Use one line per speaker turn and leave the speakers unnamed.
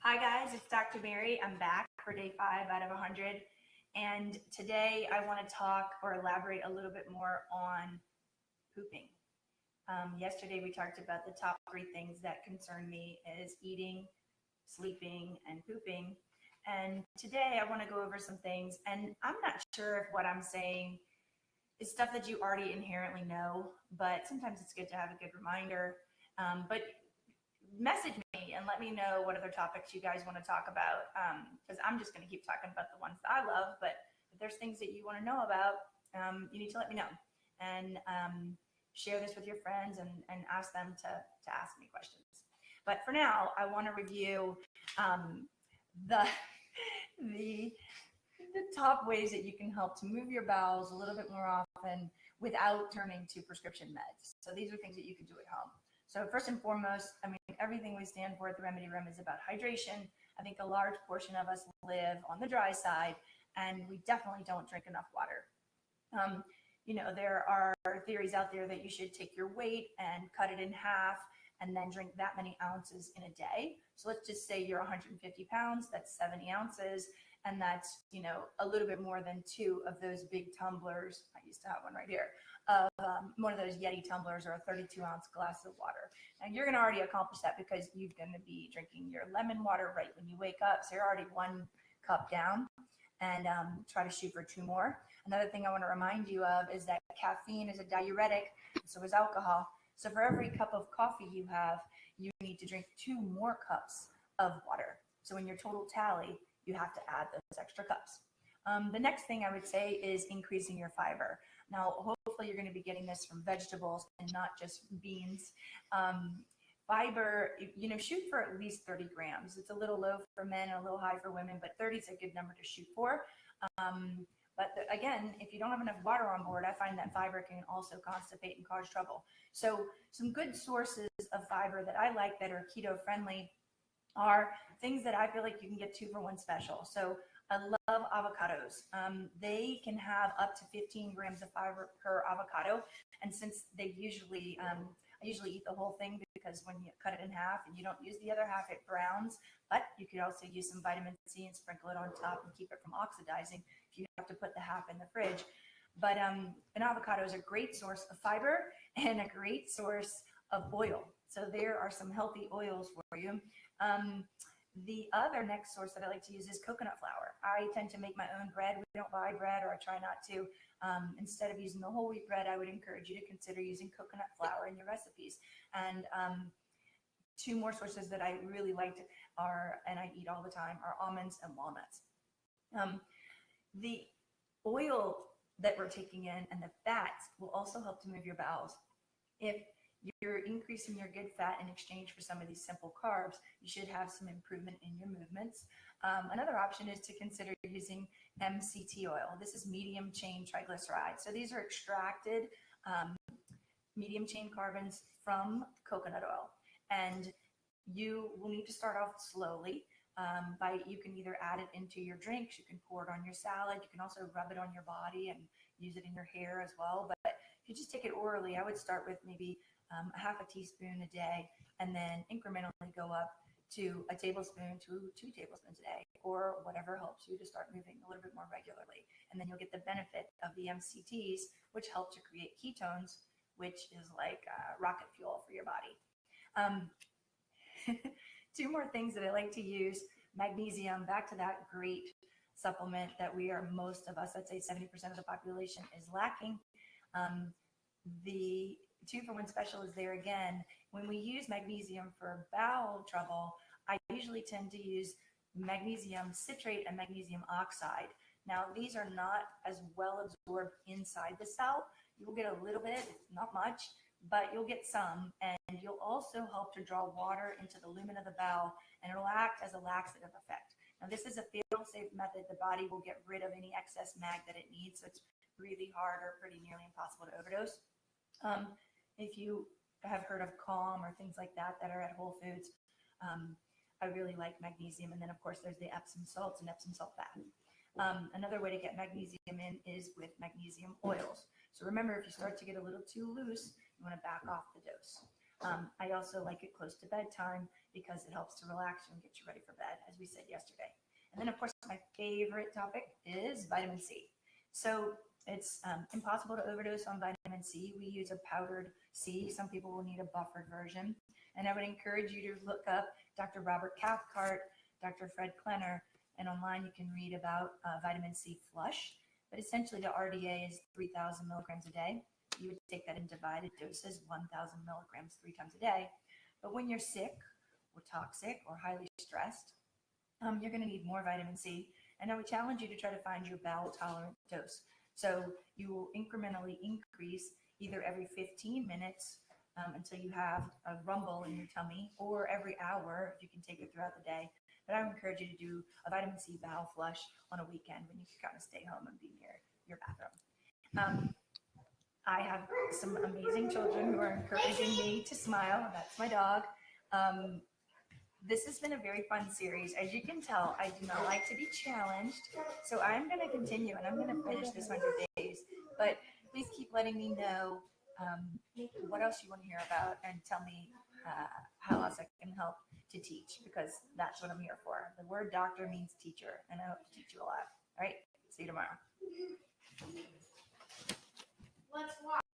Hi guys, it's Dr. Mary. I'm back for day 5 out of 100. And today I want to talk or elaborate a little bit more on pooping. Yesterday we talked about the top 3 things that concern me is eating, sleeping, and pooping. And today I want to go over some things, and I'm not sure if what I'm saying is stuff that you already inherently know, but sometimes it's good to have a good reminder. But message me and let me know what other topics you guys want to talk about, because I'm just going to keep talking about the ones that I love. But if there's things that you want to know about, you need to let me know and share this with your friends and ask them to ask me questions. But for now, I want to review the the the top ways that you can help to move your bowels a little bit more often without turning to prescription meds. So these are things that you can do at home. So first and foremost, I mean, everything we stand for at the Remedy Room is about hydration. I think a large portion of us live on the dry side, and we definitely don't drink enough water. There are theories out there that you should take your weight and cut it in half and then drink that many ounces in a day. So let's just say you're 150 pounds, that's 70 ounces. And that's, a little bit more than 2 of those big tumblers. I used to have one right here of one of those Yeti tumblers or a 32-ounce glass of water. And you're going to already accomplish that because you're going to be drinking your lemon water right when you wake up. So you're already 1 cup down, and try to shoot for 2 more. Another thing I want to remind you of is that caffeine is a diuretic, so is alcohol. So for every cup of coffee you have, you need to drink 2 more cups of water. So in your total tally, you have to add those extra cups. The next thing I would say is increasing your fiber. Now, hopefully you're going to be getting this from vegetables and not just beans. Fiber, shoot for at least 30 grams. It's a little low for men and a little high for women, but 30 is a good number to shoot for. Again, if you don't have enough water on board, I find that fiber can also constipate and cause trouble. So some good sources of fiber that I like that are keto friendly are things that I feel like you can get 2 for 1 special. So I love avocados. They can have up to 15 grams of fiber per avocado. And since I usually eat the whole thing because when you cut it in half and you don't use the other half, it browns. But you could also use some vitamin C and sprinkle it on top and keep it from oxidizing if you have to put the half in the fridge. But an avocado is a great source of fiber and a great source of oil. So there are some healthy oils for you. The other next source that I like to use is coconut flour. I tend to make my own bread. We don't buy bread, or I try not to. Instead of using the whole wheat bread, I would encourage you to consider using coconut flour in your recipes. And 2 more sources that I really liked and I eat all the time, are almonds and walnuts. The oil that we're taking in and the fats will also help to move your bowels. If you're increasing your good fat in exchange for some of these simple carbs, you should have some improvement in your movements. Another option is to consider using Mct oil. This is medium chain triglycerides. So these are extracted medium chain carbons from coconut oil. And you will need to start off slowly. You can either add it into your drinks, you can pour it on your salad, you can also rub it on your body and use it in your hair as well. But if you just take it orally, I would start with maybe a half a teaspoon a day, and then incrementally go up to a tablespoon to 2 tablespoons a day, or whatever helps you to start moving a little bit more regularly. And then you'll get the benefit of the MCTs, which help to create ketones, which is like rocket fuel for your body. 2 more things that I like to use: magnesium. Back to that great supplement that most of us, I'd say 70% of the population, is lacking. The 2 for 1 special is there again. When we use magnesium for bowel trouble, I usually tend to use magnesium citrate and magnesium oxide. Now, these are not as well absorbed inside the cell. You'll get a little bit, not much, but you'll get some, and you'll also help to draw water into the lumen of the bowel, and it'll act as a laxative effect. Now, this is a fail-safe method. The body will get rid of any excess mag that it needs, so it's really hard or pretty nearly impossible to overdose. If you have heard of Calm or things like that are at Whole Foods, I really like magnesium. And then, of course, there's the Epsom salts and Epsom salt bath. Another way to get magnesium in is with magnesium oils. So remember, if you start to get a little too loose, you want to back off the dose. I also like it close to bedtime. because it helps to relax you and get you ready for bed, as we said yesterday. And then, of course, my favorite topic is vitamin C. So it's impossible to overdose on vitamin C. We use a powdered C. Some people will need a buffered version. And I would encourage you to look up Dr. Robert Cathcart, Dr. Fred Klenner, and online you can read about vitamin C flush. But essentially the RDA is 3,000 milligrams a day. You would take that in divided doses, 1,000 milligrams 3 times a day. But when you're sick or toxic or highly stressed, you're going to need more vitamin C. And I would challenge you to try to find your bowel tolerant dose. So you will incrementally increase either every 15 minutes until you have a rumble in your tummy, or every hour if you can take it throughout the day. But I would encourage you to do a vitamin C bowel flush on a weekend when you can kind of stay home and be near your bathroom. I have some amazing children who are encouraging me to smile. That's my dog. This has been a very fun series. As you can tell, I do not like to be challenged. So I'm going to continue and I'm going to finish this 100 days. But please keep letting me know what else you want to hear about, and tell me how else I can help to teach, because that's what I'm here for. The word doctor means teacher, and I hope to teach you a lot. All right. See you tomorrow. Let's watch.